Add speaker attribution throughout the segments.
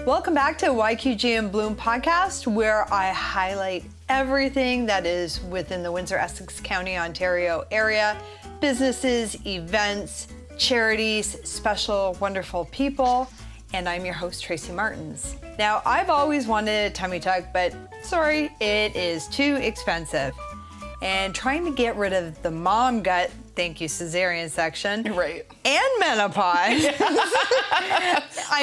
Speaker 1: Welcome back to YQG and Bloom podcast, where I highlight everything that is within the Windsor, Essex County, Ontario area, businesses, events, charities, special, wonderful people, and I'm your host, Tracy Martins. Now, I've always wanted a tummy tuck, but sorry, it is too expensive. And trying to get rid of the mom gut, thank you, cesarean section.
Speaker 2: Right.
Speaker 1: And menopause.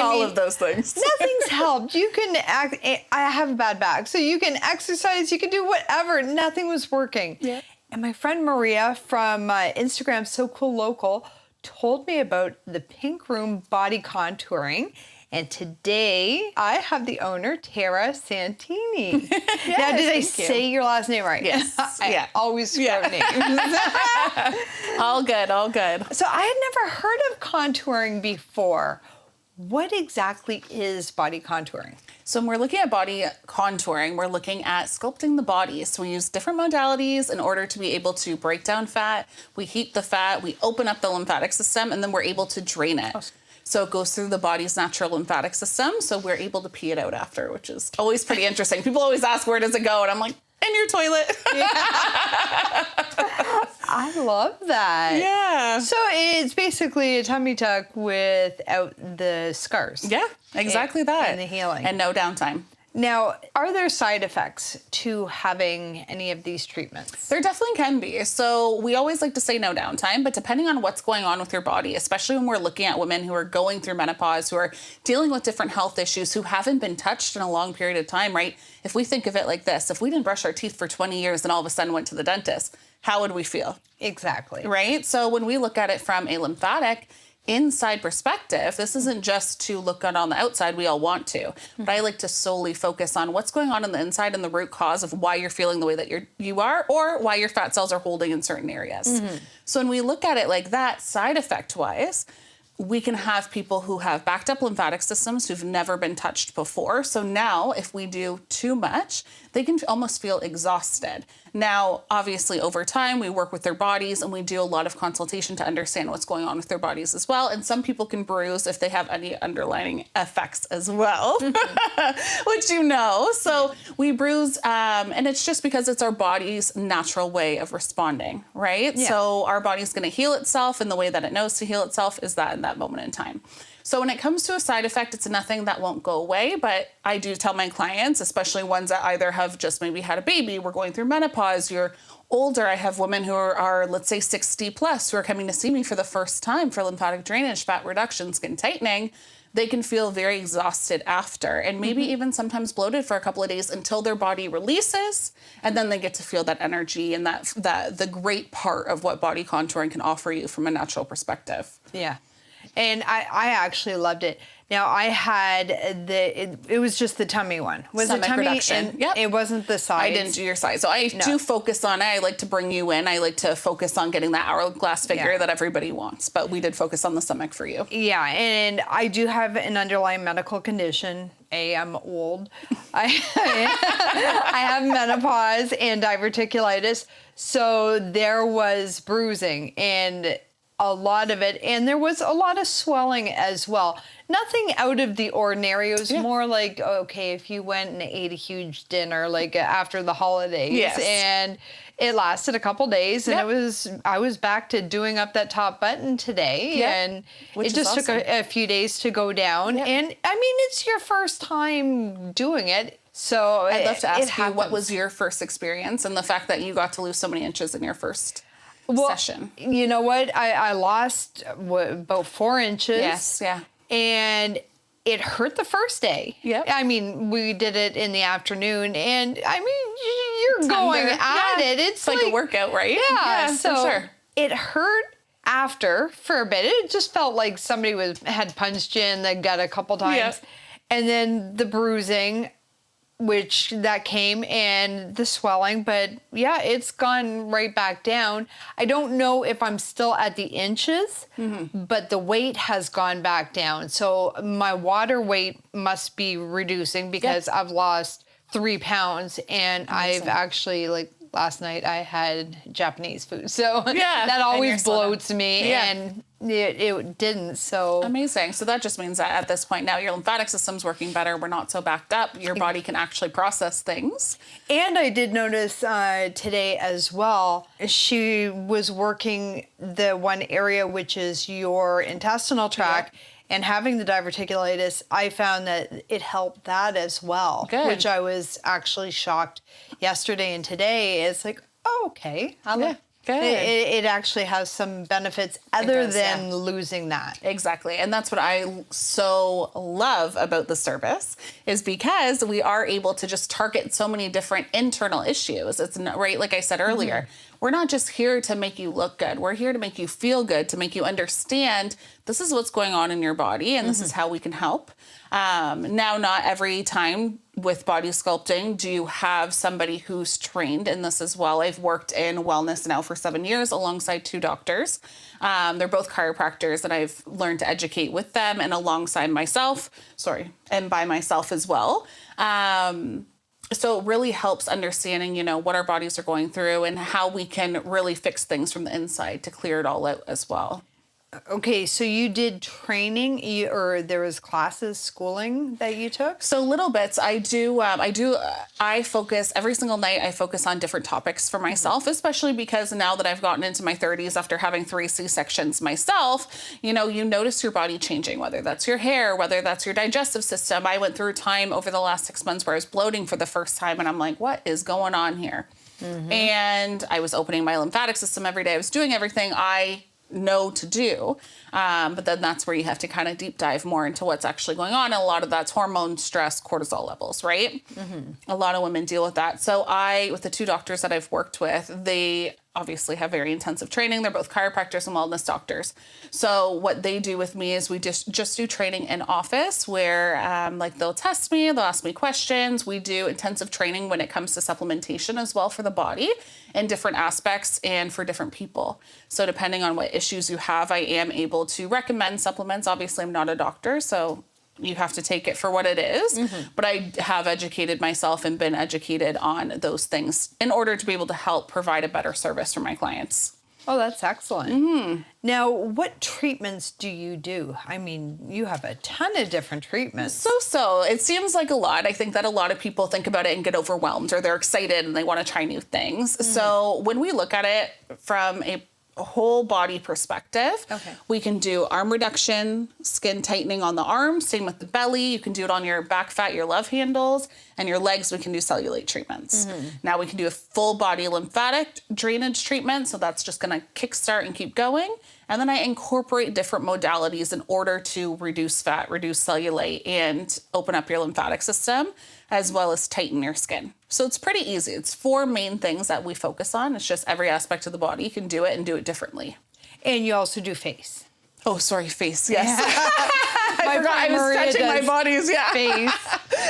Speaker 2: All of those things.
Speaker 1: Nothing's helped. You can I have a bad back, so you can exercise, you can do whatever. Nothing was working.
Speaker 2: Yeah.
Speaker 1: And my friend Maria from Instagram, So Cool Local, told me about the Pink Room body contouring. And today I have the owner, Tara Santini.
Speaker 2: Yes,
Speaker 1: now, did I
Speaker 2: thank
Speaker 1: say your last name right?
Speaker 2: Yes.
Speaker 1: I always screw up names.
Speaker 2: All good, all good.
Speaker 1: So I had never heard of contouring before. What exactly is body contouring?
Speaker 2: So when we're looking at body contouring, we're looking at sculpting the body. So we use different modalities in order to be able to break down fat. We heat the fat, we open up the lymphatic system, and then we're able to drain it. Awesome. So it goes through the body's natural lymphatic system, so we're able to pee it out after, which is always pretty interesting. People always ask, where does it go? And I'm like, in your toilet.
Speaker 1: Yeah. I love that.
Speaker 2: Yeah.
Speaker 1: So it's basically a tummy tuck without the scars.
Speaker 2: Yeah, exactly that.
Speaker 1: And the healing.
Speaker 2: And no downtime.
Speaker 1: Now, are there side effects to having any of these treatments?
Speaker 2: There definitely can be. So we always like to say no downtime, but depending on what's going on with your body, especially when we're looking at women who are going through menopause, who are dealing with different health issues, who haven't been touched in a long period of time, right? If we think of it like this, if we didn't brush our teeth for 20 years and all of a sudden went to the dentist, how would we feel?
Speaker 1: Exactly.
Speaker 2: Right? So when we look at it from a lymphatic inside perspective, this isn't just to look good on the outside. We all want to, but I like to solely focus on what's going on the inside and the root cause of why you're feeling the way that you are, or why your fat cells are holding in certain areas. Mm-hmm. So when we look at it like that, side effect wise, we can have people who have backed up lymphatic systems who've never been touched before. So now if we do too much, they can almost feel exhausted. Now, obviously over time, we work with their bodies and we do a lot of consultation to understand what's going on with their bodies as well. And some people can bruise if they have any underlying effects as well, which you know. So we bruise, and it's just because it's our body's natural way of responding, right? Yeah. So our body's gonna heal itself, and the way that it knows to heal itself is that in that moment in time. So when it comes to a side effect, it's nothing that won't go away, but I do tell my clients, especially ones that either have just maybe had a baby, we're going through menopause, you're older. I have women who are let's say 60 plus, who are coming to see me for the first time for lymphatic drainage, fat reduction, skin tightening. They can feel very exhausted after, and maybe even sometimes bloated for a couple of days until their body releases, and then they get to feel that energy and that the great part of what body contouring can offer you from a natural perspective.
Speaker 1: Yeah. And I actually loved it. Now, I had it was just the tummy one. Was it tummy?
Speaker 2: Reduction.
Speaker 1: Yep. It wasn't the sides.
Speaker 2: I didn't do your size. So I do focus on it. I like to bring you in. I like to focus on getting that hourglass figure that everybody wants. But we did focus on the stomach for you.
Speaker 1: Yeah, and I do have an underlying medical condition. I'm old. I have menopause and diverticulitis. So there was bruising and a lot of it, and there was a lot of swelling as well. Nothing out of the ordinary. It was more like, okay, if you went and ate a huge dinner like after the holidays, and it lasted a couple days, and I was back to doing up that top button today, and it just took a few days to go down. And I mean, it's your first time doing it. So
Speaker 2: I'd love to ask you, what was your first experience, and the fact that you got to lose so many inches in your first session?
Speaker 1: You know what? I lost about 4 inches.
Speaker 2: Yes, yeah.
Speaker 1: And it hurt the first day.
Speaker 2: Yeah.
Speaker 1: I mean, we did it in the afternoon, and I mean, you're going at it. It's
Speaker 2: like a workout, right?
Speaker 1: Yeah, so
Speaker 2: for sure.
Speaker 1: It hurt after for a bit. It just felt like somebody had punched you in the gut a couple times.
Speaker 2: Yeah.
Speaker 1: And then the bruising, which that came, and the swelling, but yeah, it's gone right back down. I don't know if I'm still at the inches, but the weight has gone back down. So my water weight must be reducing because I've lost 3 pounds, and I've actually last night I had Japanese food. So
Speaker 2: Yeah,
Speaker 1: that
Speaker 2: and
Speaker 1: always
Speaker 2: your soda.
Speaker 1: bloats me,
Speaker 2: Yeah.
Speaker 1: and it didn't. So
Speaker 2: Amazing. So that just means that at this point now your lymphatic system's working better. We're not so backed up. Your body can actually process things.
Speaker 1: And I did notice today as well, she was working the one area, which is your intestinal tract. And having the diverticulitis, I found that it helped that as well.
Speaker 2: Good.
Speaker 1: Which I was actually shocked yesterday and today. It's like, oh, okay.
Speaker 2: Yeah, good.
Speaker 1: It actually has some benefits other
Speaker 2: does,
Speaker 1: than
Speaker 2: yeah.
Speaker 1: losing that.
Speaker 2: Exactly. And that's what I so love about the service is because we are able to just target so many different internal issues. It's not, right, like I said earlier, we're not just here to make you look good. We're here to make you feel good, to make you understand this is what's going on in your body and this is how we can help. Now, not every time with body sculpting do you have somebody who's trained in this as well. I've worked in wellness now for 7 years alongside 2 doctors. They're both chiropractors and I've learned to educate with them and alongside myself, and by myself as well. So it really helps understanding, what our bodies are going through and how we can really fix things from the inside to clear it all out as well.
Speaker 1: Okay, so you did training, or there was classes, schooling that you took?
Speaker 2: So little bits. I focus every single night. I focus on different topics for myself, especially because now that I've gotten into my 30s after having 3 C-sections myself, you notice your body changing, whether that's your hair, whether that's your digestive system. I went through a time over the last 6 months where I was bloating for the first time and I'm like, what is going on here? And I was opening my lymphatic system every day. I was doing everything I know to do. But then that's where you have to kind of deep dive more into what's actually going on. And a lot of that's hormone, stress, cortisol levels, right? A lot of women deal with that. So with the 2 doctors that I've worked with, they obviously have very intensive training. They're both chiropractors and wellness doctors. So what they do with me is we just do training in office where they'll test me, they'll ask me questions. We do intensive training when it comes to supplementation as well for the body in different aspects and for different people. So depending on what issues you have, I am able to recommend supplements. Obviously, I'm not a doctor, so you have to take it for what it is. But I have educated myself and been educated on those things in order to be able to help provide a better service for my clients.
Speaker 1: Oh, that's excellent. Now, what treatments do you do? I mean, you have a ton of different treatments.
Speaker 2: So it seems like a lot. I think that a lot of people think about it and get overwhelmed or they're excited and they want to try new things. So when we look at it from a whole body perspective, we can do arm reduction, skin tightening on the arms, same with the belly. You can do it on your back fat, your love handles, and your legs. We can do cellulite treatments. Now we can do a full body lymphatic drainage treatment. So that's just going to kickstart and keep going. And then I incorporate different modalities in order to reduce fat, reduce cellulite, and open up your lymphatic system, as well as tighten your skin. So it's pretty easy. It's 4 main things that we focus on. It's just every aspect of the body. You can do it and do it differently.
Speaker 1: And you also do face.
Speaker 2: Oh, sorry, face. Yes.
Speaker 1: I
Speaker 2: forgot I was touching my body's
Speaker 1: face.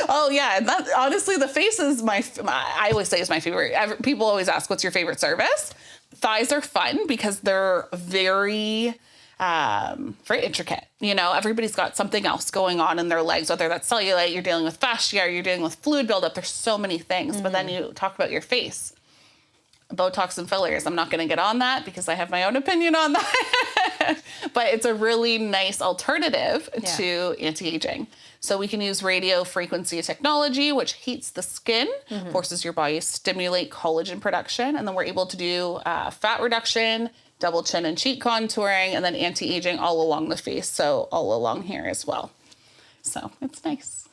Speaker 2: Oh, yeah. And that, honestly, the face is I always say is my favorite. People always ask, what's your favorite service? Thighs are fun because they're very intricate. Everybody's got something else going on in their legs, whether that's cellulite, you're dealing with fascia, you're dealing with fluid buildup. There's so many things. But then you talk about your face. Botox and fillers. I'm not going to get on that because I have my own opinion on that. But it's a really nice alternative to anti-aging. So we can use radio frequency technology, which heats the skin, forces your body to stimulate collagen production. And then we're able to do fat reduction, double chin and cheek contouring, and then anti-aging all along the face. So all along here as well. So it's nice.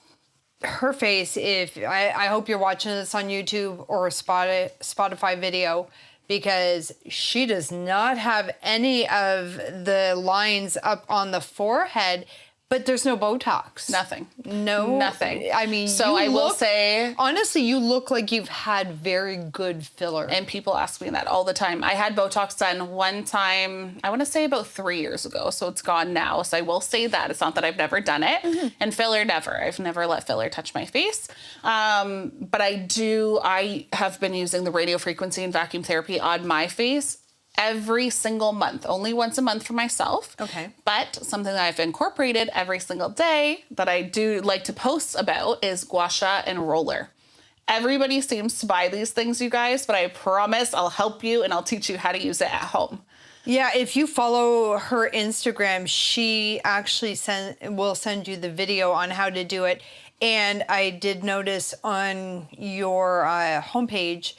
Speaker 1: Her face, I hope you're watching this on YouTube or a Spotify video, because she does not have any of the lines up on the forehead, but there's no Botox.
Speaker 2: Nothing.
Speaker 1: Nothing. I mean,
Speaker 2: so I will say,
Speaker 1: honestly, you look like you've had very good filler.
Speaker 2: And people ask me that all the time. I had Botox done one time, I want to say about 3 years ago. So it's gone now. So I will say that. It's not that I've never done it. And filler, never. I've never let filler touch my face. But I have been using the radio frequency and vacuum therapy on my face every single month, only once a month for myself.
Speaker 1: Okay.
Speaker 2: But something that I've incorporated every single day that I do like to post about is gua sha and roller. everybody seems to buy these things, you guys, but I promise I'll help you and I'll teach you how to use it at home.
Speaker 1: Yeah, if you follow her Instagram, she actually will send you the video on how to do it. And I did notice on your homepage,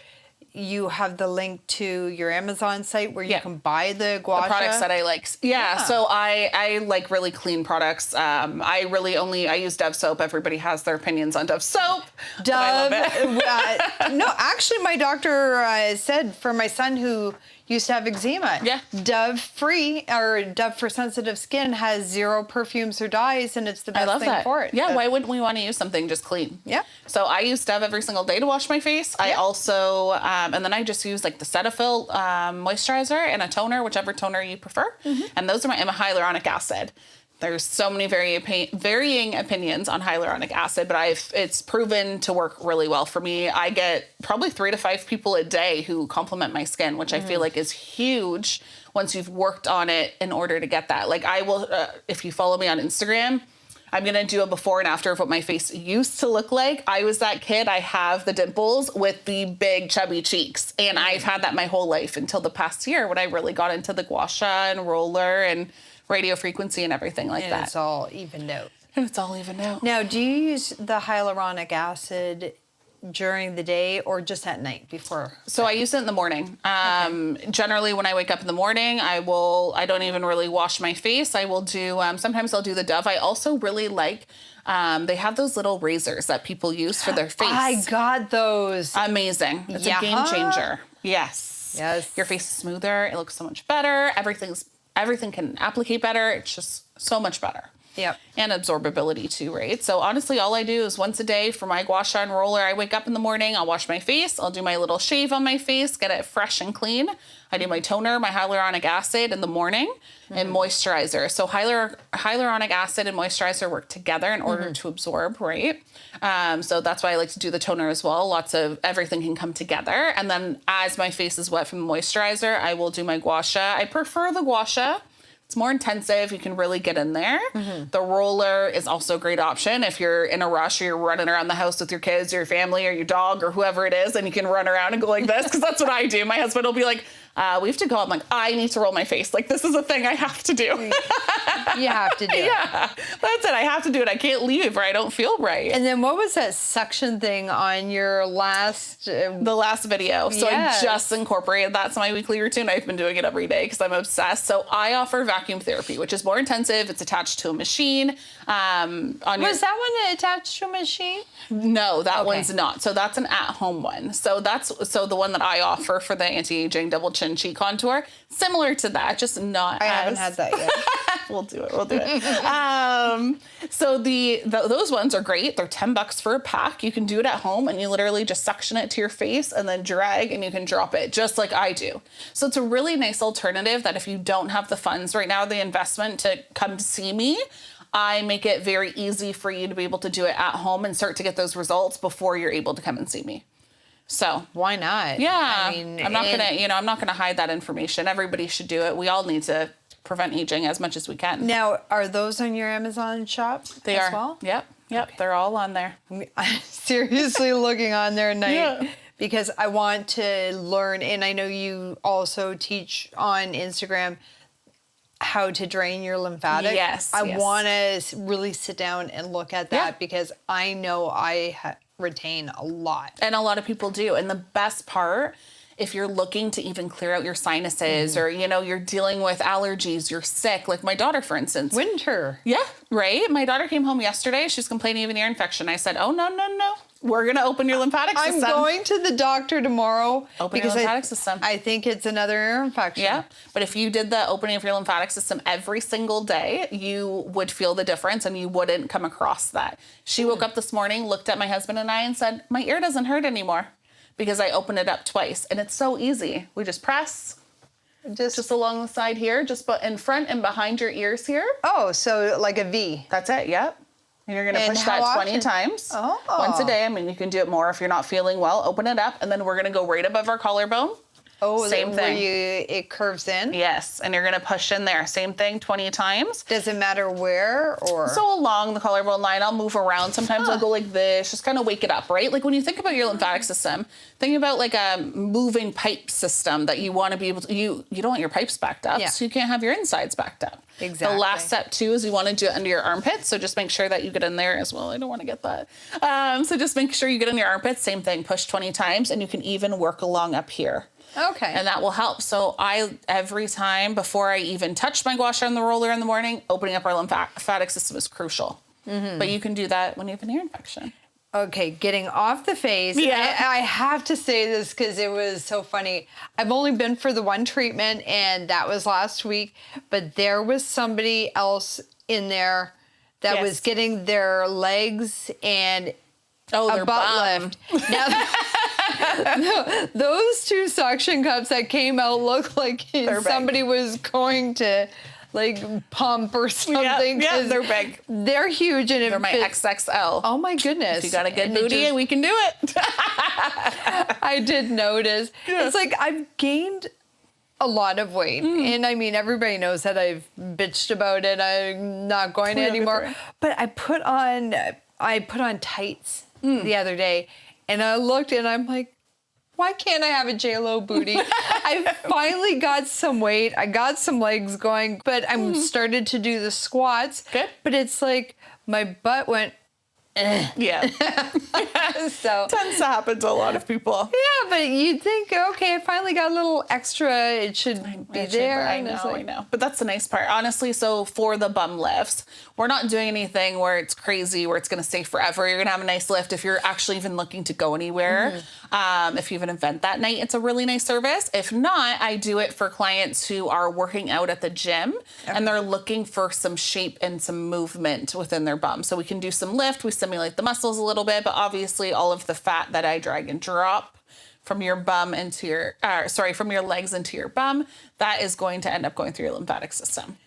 Speaker 1: you have the link to your Amazon site where you can buy the gua sha.
Speaker 2: The products that I like. Yeah. So I like really clean products. I use Dove soap. Everybody has their opinions on Dove soap.
Speaker 1: Dove.
Speaker 2: I love it.
Speaker 1: No, actually, my doctor said for my son who used to have eczema.
Speaker 2: Yeah.
Speaker 1: Dove free or Dove for sensitive skin has 0 perfumes or dyes, and it's the best thing for it.
Speaker 2: Yeah. Why wouldn't we want to use something just clean?
Speaker 1: Yeah.
Speaker 2: So I use Dove every single day to wash my face. I also, and then I just use like the Cetaphil moisturizer and a toner, whichever toner you prefer. And those are my hyaluronic acid. There's so many varying opinions on hyaluronic acid, but it's proven to work really well for me. I get probably 3 to 5 people a day who compliment my skin, which I feel like is huge once you've worked on it in order to get that. Like I will, if you follow me on Instagram, I'm going to do a before and after of what my face used to look like. I was that kid. I have the dimples with the big chubby cheeks. And I've had that my whole life until the past year when I really got into the gua sha and roller and radio frequency and everything like that.
Speaker 1: It's all evened out.
Speaker 2: And it's all evened out.
Speaker 1: Now, do you use the hyaluronic acid during the day or just at night before?
Speaker 2: So I use it in the morning. Generally when I wake up in the morning, I don't even really wash my face. I will do, sometimes I'll do the Dove. I also really like, they have those little razors that people use for their face.
Speaker 1: I got those.
Speaker 2: Amazing. It's a game changer. Yes. Your face is smoother. It looks so much better. Everything can applicate better. It's just so much better.
Speaker 1: Yep.
Speaker 2: And absorbability too, right? So honestly, all I do is once a day for my gua sha and roller, I wake up in the morning, I'll wash my face, I'll do my little shave on my face, get it fresh and clean. I do my toner, my hyaluronic acid in the morning, and moisturizer. So hyaluronic acid and moisturizer work together in order to absorb, right? So that's why I like to do the toner as well. Lots of everything can come together. And then as my face is wet from the moisturizer, I will do my gua sha. I prefer the gua sha. It's more intensive. You can really get in there. The roller is also a great option if you're in a rush or you're running around the house with your kids or your family or your dog or whoever it is, and you can run around and go like this, because that's what I do. My husband will be like, we have to go. I'm like, I need to roll my face. Like, this is a thing I have to do.
Speaker 1: You have to do it.
Speaker 2: Yeah, that's it. I have to do it. I can't leave or I don't feel right.
Speaker 1: And then what was that suction thing on your last...
Speaker 2: the last video. So I just incorporated that to my weekly routine. I've been doing it every day because I'm obsessed. So I offer vacuum therapy, which is more intensive. It's attached to a machine.
Speaker 1: Was that one attached to a machine?
Speaker 2: No, that one's not. So that's an at-home one. So the one that I offer for the anti-aging double chin cheek contour, similar to that, just not.
Speaker 1: I haven't had that yet.
Speaker 2: We'll do it. So those ones are great. They're $10 for a pack. You can do it at home and you literally just suction it to your face and then drag and you can drop it just like I do. So it's a really nice alternative that if you don't have the funds right now, the investment to come to see me, I make it very easy for you to be able to do it at home and start to get those results before you're able to come and see me. So
Speaker 1: why not?
Speaker 2: Yeah.
Speaker 1: I mean,
Speaker 2: I'm not gonna hide that information. Everybody should do it. We all need to prevent aging as much as we can.
Speaker 1: Now, are those on your Amazon shop as well?
Speaker 2: Yep. Okay. They're all on there.
Speaker 1: I'm seriously looking on there at night because I want to learn, and I know you also teach on Instagram how to drain your lymphatic.
Speaker 2: Yes.
Speaker 1: I want to really sit down and look at that because I know I retain a lot.
Speaker 2: And a lot of people do. And the best part, if you're looking to even clear out your sinuses or, you're dealing with allergies, you're sick, like my daughter, for instance.
Speaker 1: Winter.
Speaker 2: Yeah, right? My daughter came home yesterday. She's complaining of an ear infection. I said, oh, no. We're going to open your lymphatic system.
Speaker 1: I'm going to the doctor tomorrow.
Speaker 2: Open your lymphatic system.
Speaker 1: I think it's another ear infection.
Speaker 2: Yeah, but if you did the opening of your lymphatic system every single day, you would feel the difference and you wouldn't come across that. She woke up this morning, looked at my husband and I and said, my ear doesn't hurt anymore because I opened it up twice. And it's so easy. We just press. Just along the side here, just in front and behind your ears here.
Speaker 1: Oh, so like a V.
Speaker 2: That's it, yep. And you're going to push that 20 times once a day. I mean, you can do it more if you're not feeling well. Open it up, and then we're going to go right above our collarbone.
Speaker 1: Oh,
Speaker 2: same thing.
Speaker 1: it curves in?
Speaker 2: Yes, and you're gonna push in there. Same thing, 20 times.
Speaker 1: Does it matter where or?
Speaker 2: So along the collarbone line, I'll move around. Sometimes I'll go like this, just kind of wake it up, right? Like when you think about your lymphatic system, think about like a moving pipe system that you want to be able to, you don't want your pipes backed up, so you can't have your insides backed up.
Speaker 1: Exactly.
Speaker 2: The last step too is you want to do it under your armpits. So just make sure that you get in there as well. I don't want to get that. So just make sure you get in your armpits. Same thing, push 20 times, and you can even work along up here.
Speaker 1: Okay.
Speaker 2: And that will help. So every time before I even touch my gua sha and the roller in the morning, opening up our lymphatic system is crucial. But you can do that when you have an ear infection.
Speaker 1: Okay, getting off the face.
Speaker 2: Yeah.
Speaker 1: I have to say this because it was so funny. I've only been for the one treatment, and that was last week. But there was somebody else in there that was getting their legs and a butt lift. Now, those two suction cups that came out looked like somebody was going to like pump or something.
Speaker 2: Yeah, they're big.
Speaker 1: They're huge. And
Speaker 2: they're my XXL.
Speaker 1: Oh my goodness.
Speaker 2: If you got a good booty, we can do it.
Speaker 1: I did notice. Yeah. It's like I've gained a lot of weight. And I mean, everybody knows that I've bitched about it. I'm not going anymore. But I put on tights the other day, and I looked and I'm like, why can't I have a J-Lo booty? I finally got some weight. I got some legs going, but I'm started to do the squats.
Speaker 2: Good.
Speaker 1: But it's like my butt went,
Speaker 2: Yeah.
Speaker 1: So
Speaker 2: tends to happen to a lot of people.
Speaker 1: Yeah, but you'd think, okay, I finally got a little extra. It should be there.
Speaker 2: I know. But that's the nice part. Honestly, so for the bum lifts, we're not doing anything where it's crazy, where it's going to stay forever. You're going to have a nice lift if you're actually even looking to go anywhere. If you have an event that night, it's a really nice service. If not, I do it for clients who are working out at the gym and they're looking for some shape and some movement within their bum. So we can do some lift. We stimulate the muscles a little bit, but obviously all of the fat that I drag and drop from your bum into your, from your legs into your bum, that is going to end up going through your lymphatic system.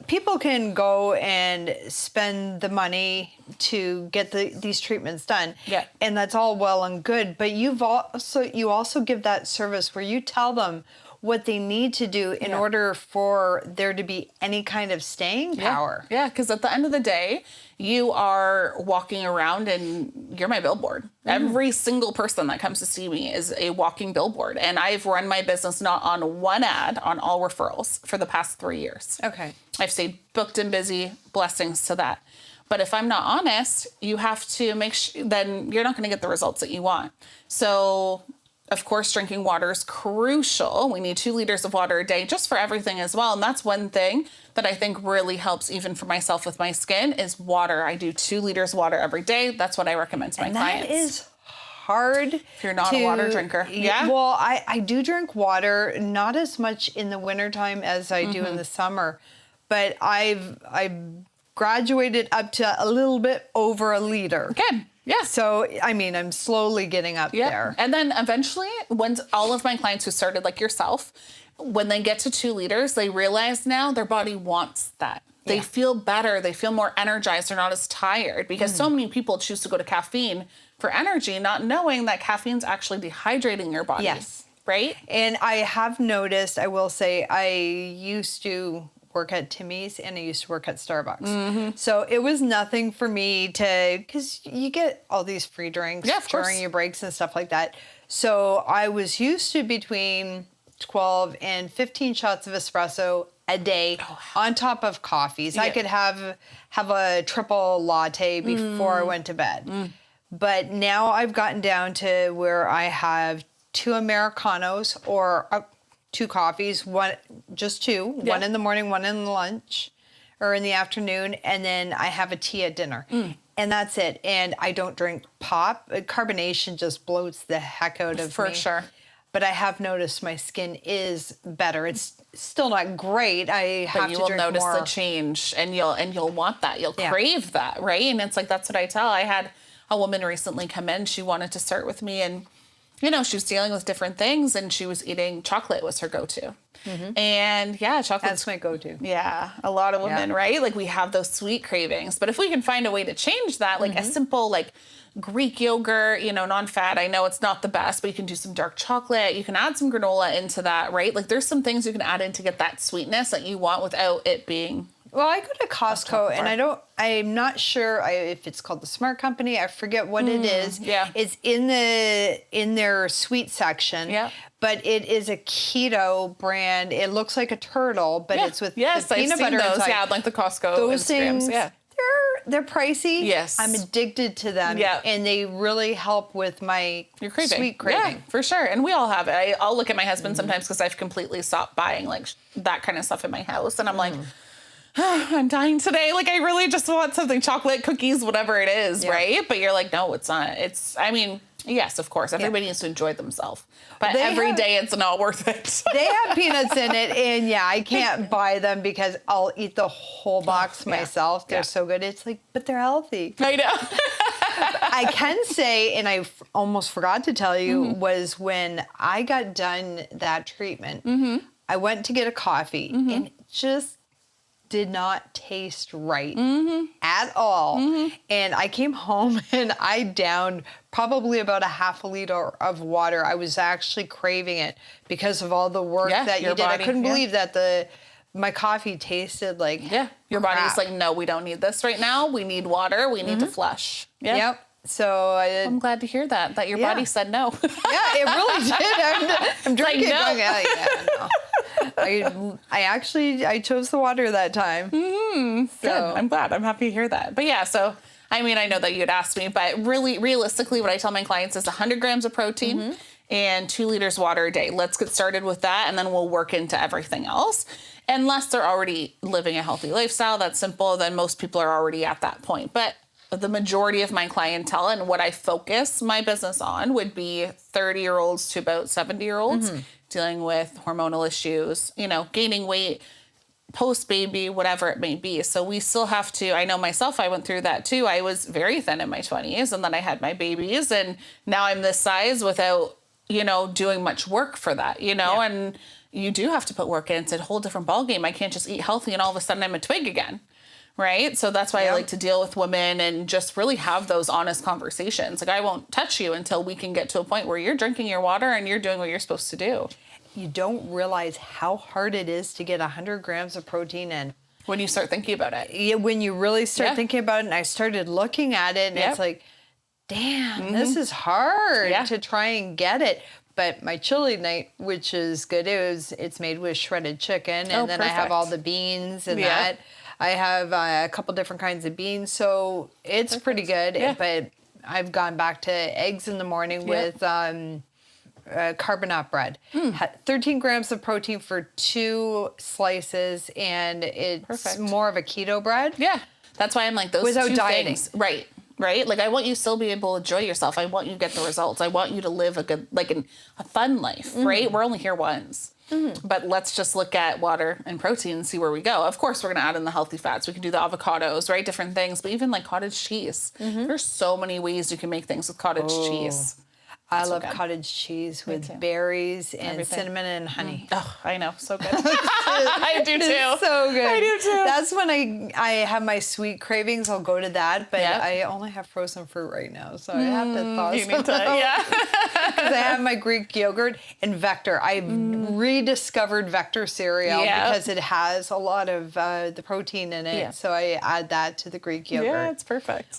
Speaker 1: People can go and spend the money to get these treatments done.
Speaker 2: Yeah.
Speaker 1: And that's all well and good, but you also give that service where you tell them what they need to do in order for there to be any kind of staying power.
Speaker 2: Yeah, because at the end of the day, you are walking around and you're my billboard. Every single person that comes to see me is a walking billboard. And I've run my business not on one ad, on all referrals for the past 3 years.
Speaker 1: Okay.
Speaker 2: I've stayed booked and busy, blessings to that. But if I'm not honest, you have to make sure, then you're not going to get the results that you want. So of course, drinking water is crucial. We need 2 liters of water a day just for everything as well. And that's one thing that I think really helps even for myself with my skin is water. I do 2 liters of water every day. That's what I recommend to my clients.
Speaker 1: That is hard.
Speaker 2: If you're not a water drinker. Yeah.
Speaker 1: Well, I do drink water, not as much in the wintertime as I do in the summer. But I've graduated up to a little bit over a liter.
Speaker 2: Good. Yeah.
Speaker 1: So, I mean, I'm slowly getting up there.
Speaker 2: And then eventually, when all of my clients who started like yourself, when they get to 2 liters, they realize now their body wants that. They feel better. They feel more energized. They're not as tired because so many people choose to go to caffeine for energy, not knowing that caffeine's actually dehydrating your body.
Speaker 1: Yes.
Speaker 2: Right?
Speaker 1: And I have noticed, I will say, I used to work at Timmy's and I used to work at Starbucks. So it was nothing for me because you get all these free drinks during your breaks and stuff like that. So I was used to between 12 and 15 shots of espresso a day on top of coffees. I could have a triple latte before I went to bed. But now I've gotten down to where I have 2 Americanos or 2 coffees, one in the morning, one in the lunch or in the afternoon, and then I have a tea at dinner. And that's it. And I don't drink pop. Carbonation just bloats the heck out of me.
Speaker 2: For sure.
Speaker 1: But I have noticed my skin is better. It's still not great. I have to drink more.
Speaker 2: But you will notice the change and you'll want that. You'll crave that, right? And it's like, that's what I tell. I had a woman recently come in. She wanted to start with me and you know, she was dealing with different things and she was eating chocolate was her go-to. And yeah, chocolate.
Speaker 1: That's my go-to.
Speaker 2: Yeah, a lot of women, right? Like we have those sweet cravings. But if we can find a way to change that, like a simple like Greek yogurt, you know, non-fat. I know it's not the best, but you can do some dark chocolate. You can add some granola into that, right? Like there's some things you can add in to get that sweetness that you want without it being.
Speaker 1: Well, I go to Costco and I'm not sure if it's called the Smart Company. I forget what it is.
Speaker 2: Yeah.
Speaker 1: It's in their sweet section.
Speaker 2: Yeah.
Speaker 1: But it is a keto brand. It looks like a turtle, but it's with the
Speaker 2: I've
Speaker 1: peanut
Speaker 2: seen
Speaker 1: butter
Speaker 2: those.
Speaker 1: inside.
Speaker 2: Yeah, like the Costco
Speaker 1: Those
Speaker 2: Instagrams.
Speaker 1: things,
Speaker 2: Yeah.
Speaker 1: they're pricey.
Speaker 2: Yes.
Speaker 1: I'm addicted to them.
Speaker 2: Yeah.
Speaker 1: And they really help with my
Speaker 2: Your craving.
Speaker 1: sweet craving.
Speaker 2: Yeah, for sure. And we all have it. I'll look at my husband sometimes because I've completely stopped buying like that kind of stuff in my house. And I'm like, I'm dying today. Like, I really just want something, chocolate, cookies, whatever it is, right? But you're like, no, it's not. I mean, yes, of course. Everybody needs to enjoy themselves. But every day it's not worth it.
Speaker 1: They have peanuts in it, and I can't buy them because I'll eat the whole box myself. They're so good. It's like, but they're healthy.
Speaker 2: I know.
Speaker 1: I can say, and I almost forgot to tell you, was when I got done that treatment, I went to get a coffee, and it just did not taste right at all. And I came home and I downed probably about a half a liter of water. I was actually craving it because of all the work that you did. I couldn't believe that my coffee tasted like
Speaker 2: your body's like, no, we don't need this right now. We need water. We need to flush.
Speaker 1: Yep. So
Speaker 2: I'm glad to hear that your body said no.
Speaker 1: Yeah, it really did. I'm drinking.
Speaker 2: Like, no.
Speaker 1: No. I chose the water that time.
Speaker 2: Good. I'm glad. I'm happy to hear that. But yeah, so I mean, I know that you'd asked me, but really, realistically, what I tell my clients is 100 grams of protein and 2 liters water a day. Let's get started with that, and then we'll work into everything else. Unless they're already living a healthy lifestyle, that's simple, then most people are already at that point. But the majority of my clientele and what I focus my business on would be 30-year-olds to about 70-year-olds dealing with hormonal issues, you know, gaining weight, post-baby, whatever it may be. So we still have to, I know myself, I went through that too. I was very thin in my 20s and then I had my babies and now I'm this size without, you know, doing much work for that, you know, and you do have to put work in. It's a whole different ballgame. I can't just eat healthy and all of a sudden I'm a twig again. Right. So that's why I like to deal with women and just really have those honest conversations. Like I won't touch you until we can get to a point where you're drinking your water and you're doing what you're supposed to do.
Speaker 1: You don't realize how hard it is to get 100 grams of protein in.
Speaker 2: When you start thinking about it.
Speaker 1: Yeah, when you really start thinking about it, and I started looking at it, and it's like, damn, this is hard to try and get it. But my chili night, which is good, it's made with shredded chicken, and then I have all the beans and that. I have a couple different kinds of beans, so it's pretty good. Yeah. But I've gone back to eggs in the morning with carbonate bread. 13 grams of protein for 2 slices, and it's more of a keto bread.
Speaker 2: Yeah, that's why I'm like those
Speaker 1: without
Speaker 2: two
Speaker 1: dieting.
Speaker 2: Things. Right. Like I want you to still be able to enjoy yourself. I want you to get the results. I want you to live a good, like a fun life. Right. We're only here once. But let's just look at water and protein and see where we go. Of course, we're going to add in the healthy fats. We can do the avocados, right? Different things. But even like cottage cheese. There's so many ways you can make things with cottage cheese.
Speaker 1: I love cottage cheese with berries and cinnamon and honey.
Speaker 2: Oh, I know. So good. I do too.
Speaker 1: It's so good.
Speaker 2: I do too.
Speaker 1: That's when I have my sweet cravings. I'll go to that. But I only have frozen fruit right now. So I have to thaw some out. Because I have my Greek yogurt and Vector. I rediscovered Vector cereal because it has a lot of the protein in it. Yeah. So I add that to the Greek yogurt.
Speaker 2: Yeah, it's perfect.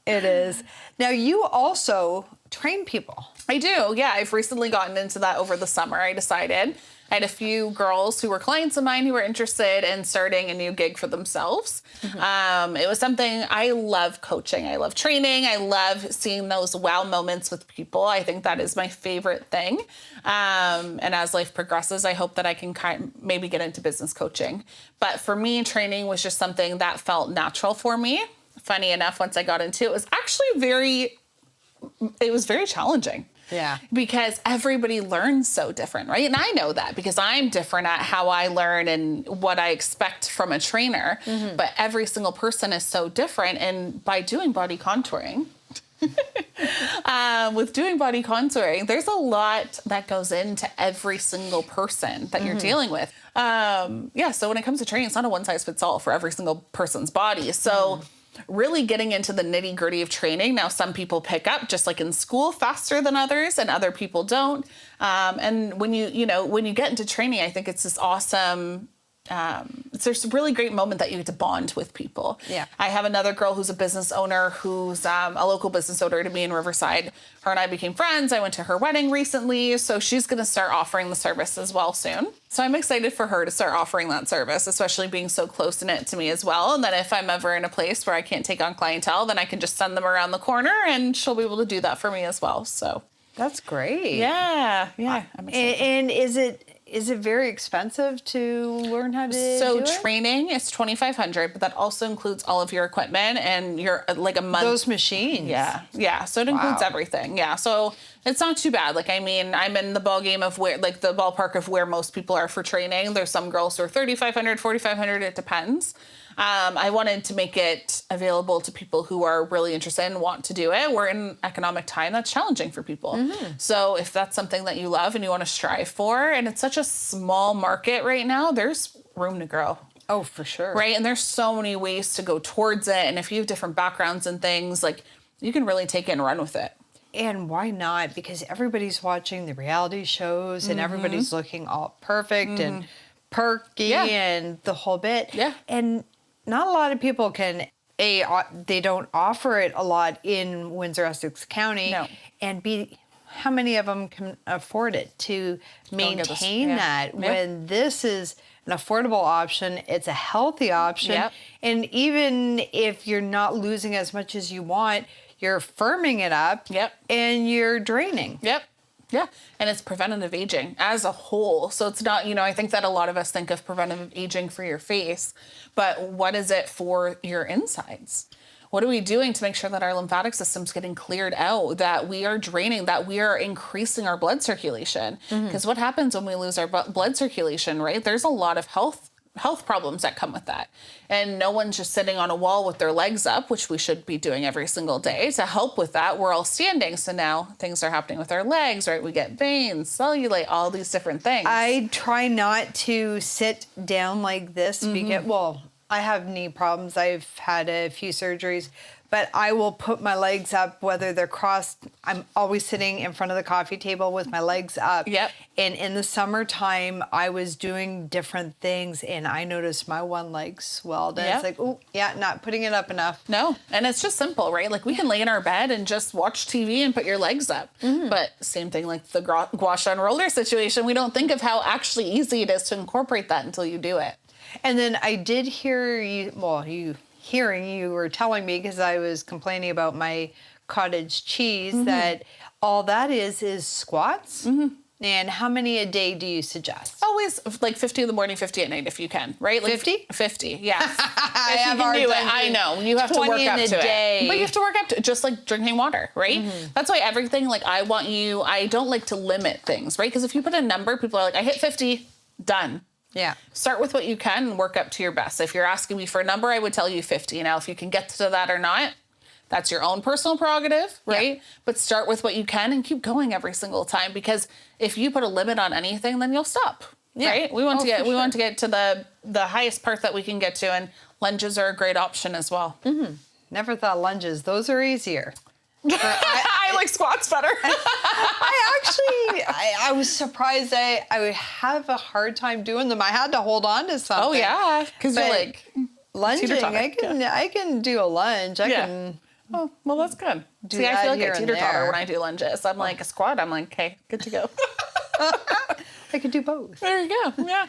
Speaker 1: It is. Now, you also train people.
Speaker 2: I do. Yeah, I've recently gotten into that over the summer. I decided I had a few girls who were clients of mine who were interested in starting a new gig for themselves. It was something I love coaching. I love training. I love seeing those wow moments with people. I think that is my favorite thing. And as life progresses, I hope that I can maybe get into business coaching. But for me, training was just something that felt natural for me. Funny enough, once I got into it, it was actually very challenging.
Speaker 1: Yeah.
Speaker 2: Because everybody learns so different, right? And I know that because I'm different at how I learn and what I expect from a trainer. But every single person is so different. And by doing body contouring, With doing body contouring, there's a lot that goes into every single person that you're dealing with. So when it comes to training, it's not a one size fits all for every single person's body. So really getting into the nitty gritty of training. Now, some people pick up just like in school faster than others, and other people don't. And when you get into training, I think it's this awesome. There's a really great moment that you get to bond with people.
Speaker 1: Yeah.
Speaker 2: I have another girl who's a business owner, who's a local business owner to me in Riverside. Her and I became friends. I went to her wedding recently, so she's going to start offering the service as well soon. So I'm excited for her to start offering that service, especially being so close knit to me as well. And then if I'm ever in a place where I can't take on clientele, then I can just send them around the corner, and she'll be able to do that for me as well. So
Speaker 1: That's great.
Speaker 2: yeah, I'm excited.
Speaker 1: And is it very expensive to learn how to do it?
Speaker 2: Training is $2,500, but that also includes all of your equipment and your like a month.
Speaker 1: Those machines.
Speaker 2: Yeah. So it includes everything. Yeah. So it's not too bad. Like, I mean, I'm in the ballgame of where, like, the ballpark of where most people are for training. There's some girls who are $3,500, $4,500. It depends. I wanted to make it available to people who are really interested and want to do it. We're in an economic time that's challenging for people. So if that's something that you love and you want to strive for, and it's such a small market right now, there's room to grow.
Speaker 1: Oh, for sure.
Speaker 2: Right? And there's so many ways to go towards it. And if you have different backgrounds and things, like, you can really take it and run with it.
Speaker 1: And why not? Because everybody's watching the reality shows and everybody's looking all perfect and perky and the whole bit.
Speaker 2: Yeah.
Speaker 1: And not a lot of people can, they don't offer it a lot in Windsor, Essex County.
Speaker 2: No.
Speaker 1: And B, how many of them can afford it to maintain that when this is an affordable option, it's a healthy option.
Speaker 2: Yep.
Speaker 1: And even if you're not losing as much as you want, you're firming it up.
Speaker 2: Yep.
Speaker 1: And you're draining.
Speaker 2: Yep. Yeah. And it's preventative aging as a whole. So it's not, I think that a lot of us think of preventative aging for your face, but what is it for your insides? What are we doing to make sure that our lymphatic system's getting cleared out, that we are draining, that we are increasing our blood circulation? Because what happens when we lose our blood circulation, right? There's a lot of health problems that come with that. And no one's just sitting on a wall with their legs up, which we should be doing every single day. To help with that, we're all standing. So now things are happening with our legs, right? We get veins, cellulite, all these different things.
Speaker 1: I try not to sit down like this because, well, I have knee problems. I've had a few surgeries, but I will put my legs up, whether they're crossed. I'm always sitting in front of the coffee table with my legs up.
Speaker 2: Yep.
Speaker 1: And in the summertime, I was doing different things, and I noticed my one leg swelled. And it's like, oh, yeah, not putting it up enough.
Speaker 2: No. And it's just simple, right? Like, we can lay in our bed and just watch TV and put your legs up. But same thing like the gouache on roller situation. We don't think of how actually easy it is to incorporate that until you do it.
Speaker 1: And then I did hear you were telling me, because I was complaining about my cottage cheese, that all that is squats. And how many a day do you suggest?
Speaker 2: Always like 50 in the morning, 50 at night if you can, right? Like
Speaker 1: 50?
Speaker 2: 50, yes.
Speaker 1: I
Speaker 2: If
Speaker 1: have
Speaker 2: you can
Speaker 1: hard
Speaker 2: do it,
Speaker 1: time
Speaker 2: I
Speaker 1: doing
Speaker 2: know. You have to
Speaker 1: 20
Speaker 2: work
Speaker 1: in
Speaker 2: up
Speaker 1: a
Speaker 2: to
Speaker 1: day.
Speaker 2: it. But you have to work up to it, just like drinking water, right? That's why everything, like, I don't like to limit things, right? Because if you put a number, people are like, I hit 50, done.
Speaker 1: Yeah.
Speaker 2: Start with what you can and work up to your best. If you're asking me for a number, I would tell you 50. Now, if you can get to that or not, that's your own personal prerogative, right? Yeah. But start with what you can and keep going every single time, because if you put a limit on anything, then you'll stop, right? We want to get to the highest part that we can get to, and lunges are a great option as well.
Speaker 1: Never thought lunges. Those are easier.
Speaker 2: I like squats better.
Speaker 1: I was surprised I would have a hard time doing them. I had to hold on to something.
Speaker 2: Oh yeah, because you're like
Speaker 1: lunging. I can do a lunge. I can.
Speaker 2: Oh well, that's good.
Speaker 1: See,
Speaker 2: I feel like a teeter-totter when I do lunges. I'm like a squat. I'm like, okay, good to go.
Speaker 1: I could do both.
Speaker 2: There you go. Yeah.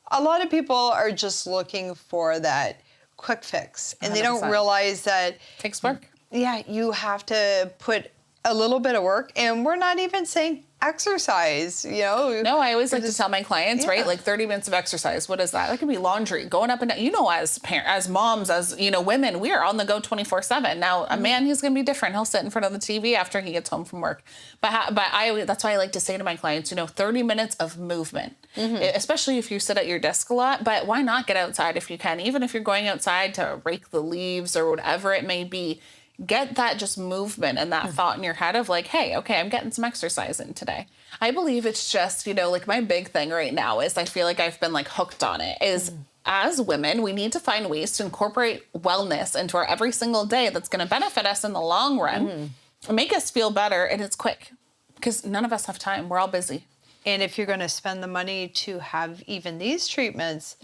Speaker 1: A lot of people are just looking for that quick fix, and 100%. They don't realize that
Speaker 2: takes work.
Speaker 1: Yeah, you have to put a little bit of work, and we're not even saying exercise, No,
Speaker 2: I always like to tell my clients, right? Like 30 minutes of exercise. What is that? That could be laundry, going up and down. As parents, as moms, as, women, we are on the go 24/7. Now, a man, he's going to be different. He'll sit in front of the TV after he gets home from work. But that's why I like to say to my clients, 30 minutes of movement, especially if you sit at your desk a lot. But why not get outside if you can? Even if you're going outside to rake the leaves or whatever it may be, get that just movement and that thought in your head of like, hey, okay, I'm getting some exercise in today. I believe it's just, like my big thing right now is I feel like I've been like hooked on it is as women, we need to find ways to incorporate wellness into our every single day that's going to benefit us in the long run, make us feel better, and it's quick because none of us have time. We're all busy.
Speaker 1: And if you're going to spend the money to have even these treatments,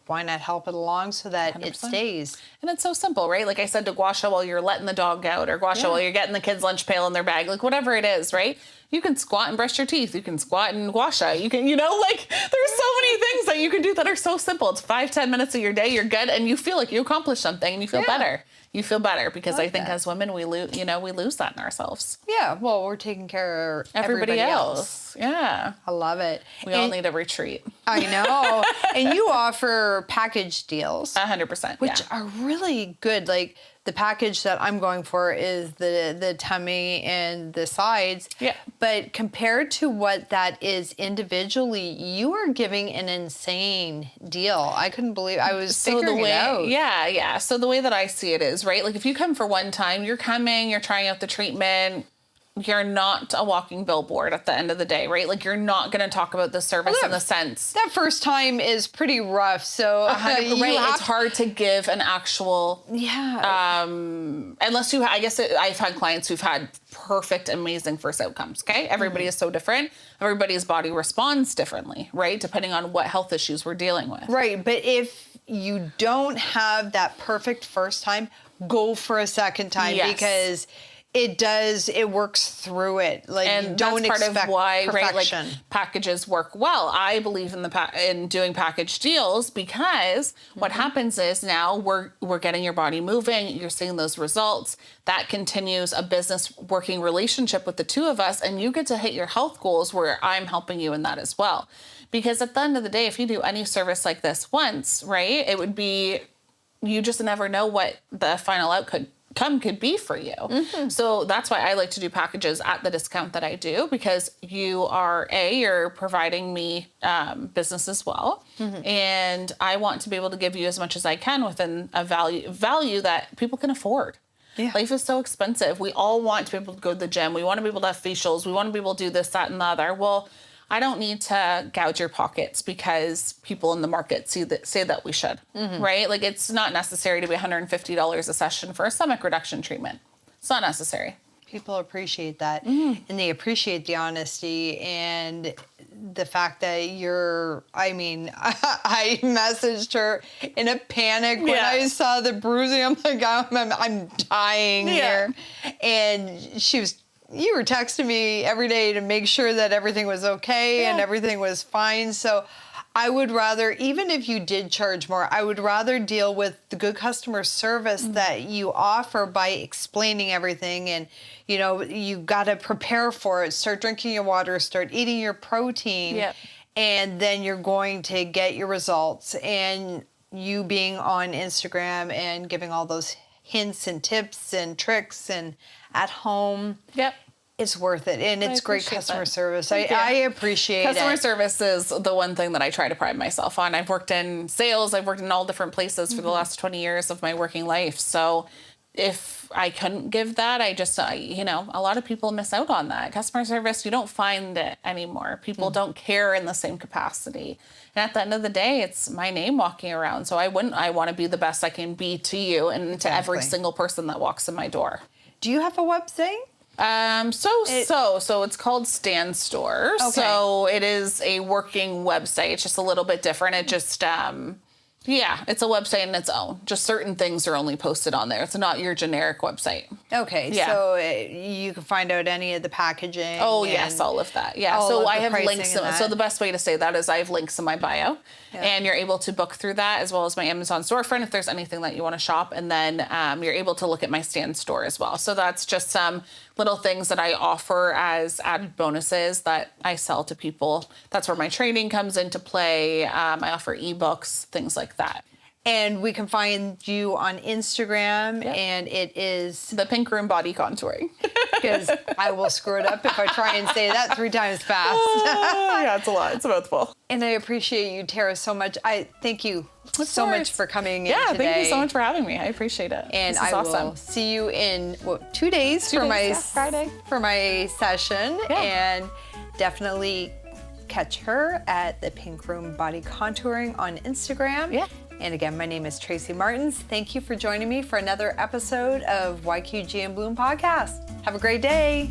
Speaker 1: why not help it along so that 100%. It stays?
Speaker 2: And it's so simple, right? Like I said to gua sha while you're letting the dog out, or gua sha while you're getting the kids' lunch pail in their bag, like whatever it is, right? You can squat and brush your teeth. You can squat and gua sha. You can, like there's so many things that you can do that are so simple. It's 5-10 minutes of your day. You're good. And you feel like you accomplished something and you feel better. You feel better because I think as women, we lose that in ourselves.
Speaker 1: Yeah. Well, we're taking care of everybody else.
Speaker 2: Yeah.
Speaker 1: I love it.
Speaker 2: We all need a retreat.
Speaker 1: I know. And you offer package deals.
Speaker 2: 100%.
Speaker 1: Which are really good. Like the package that I'm going for is the tummy and the sides.
Speaker 2: Yeah.
Speaker 1: But compared to what that is individually, you are giving an insane deal. I couldn't believe I was figuring it out.
Speaker 2: Yeah. So the way that I see it is, right? Like if you come for one time, you're trying out the treatment. You're not a walking billboard at the end of the day, right? Like you're not going to talk about the service in the sense.
Speaker 1: That first time is pretty rough. So
Speaker 2: it's hard to give an actual, unless I've had clients who've had perfect, amazing first outcomes. Okay. Everybody is so different. Everybody's body responds differently, right? Depending on what health issues we're dealing with.
Speaker 1: Right. But if you don't have that perfect first time, go for a second time because it works through it. Like,
Speaker 2: and
Speaker 1: you don't
Speaker 2: that's part
Speaker 1: expect
Speaker 2: of why,
Speaker 1: perfection.
Speaker 2: Right, like packages work well. I believe in doing package deals because what happens is now we're getting your body moving. You're seeing those results. That continues a business working relationship with the two of us, and you get to hit your health goals where I'm helping you in that as well. Because at the end of the day, if you do any service like this once, right, it would be, you just never know what the final outcome could be for you. So that's why I like to do packages at the discount that I do, because you're providing me business as well. And I want to be able to give you as much as I can within a value that people can afford. Yeah. Life is so expensive. We all want to be able to go to the gym. We want to be able to have facials. We want to be able to do this, that, and the other. Well, I don't need to gouge your pockets because people in the market say that we should, right? Like it's not necessary to be $150 a session for a stomach reduction treatment. It's not necessary.
Speaker 1: People appreciate that, and they appreciate the honesty and the fact that I messaged her in a panic when I saw the bruising. I'm like, I'm dying here. And you were texting me every day to make sure that everything was okay and everything was fine. So I would rather, even if you did charge more, I would rather deal with the good customer service that you offer by explaining everything. And, you got to prepare for it. Start drinking your water, start eating your protein, and then you're going to get your results. And you being on Instagram and giving all those hints and tips and tricks and at home. It's worth it. And it's great customer service. I appreciate it.
Speaker 2: Customer service is the one thing that I try to pride myself on. I've worked in sales. I've worked in all different places for the last 20 years of my working life. So if I couldn't give that, a lot of people miss out on that. Customer service, you don't find it anymore. People don't care in the same capacity. And at the end of the day, it's my name walking around. So I want to be the best I can be to you and to every single person that walks in my door.
Speaker 1: Do you have a website?
Speaker 2: So it's called Stand Store. Okay. So it is a working website. It's just a little bit different. It just, it's a website in its own. Just certain things are only posted on there. It's not your generic website.
Speaker 1: Okay. Yeah. So you can find out any of the packaging.
Speaker 2: Oh, yes. All of that. Yeah. So I have links. So the best way to say that is I have links in my bio. And you're able to book through that as well as my Amazon storefront if there's anything that you want to shop. And then you're able to look at my Stand Store as well. So that's just some little things that I offer as added bonuses that I sell to people. That's where my training comes into play. I offer ebooks, things like that.
Speaker 1: And we can find you on Instagram, and it is
Speaker 2: The Pink Room Body Contouring.
Speaker 1: because I will screw it up if I try and say that 3 times fast.
Speaker 2: Yeah, it's a lot. It's a mouthful.
Speaker 1: And I appreciate you, Tara, so much. I thank you so
Speaker 2: course.
Speaker 1: much for coming in
Speaker 2: Yeah,
Speaker 1: today.
Speaker 2: thank you so much for having me. I appreciate it.
Speaker 1: And
Speaker 2: this is
Speaker 1: I
Speaker 2: awesome.
Speaker 1: will see you in 2 days,
Speaker 2: 2
Speaker 1: for
Speaker 2: days,
Speaker 1: my
Speaker 2: Friday.
Speaker 1: for my session,
Speaker 2: Yeah.
Speaker 1: and definitely catch her at the Pink Room Body Contouring on Instagram.
Speaker 2: Yeah.
Speaker 1: And again, my name is Tracy Martins. Thank you for joining me for another episode of YQG and Bloom Podcast. Have a great day.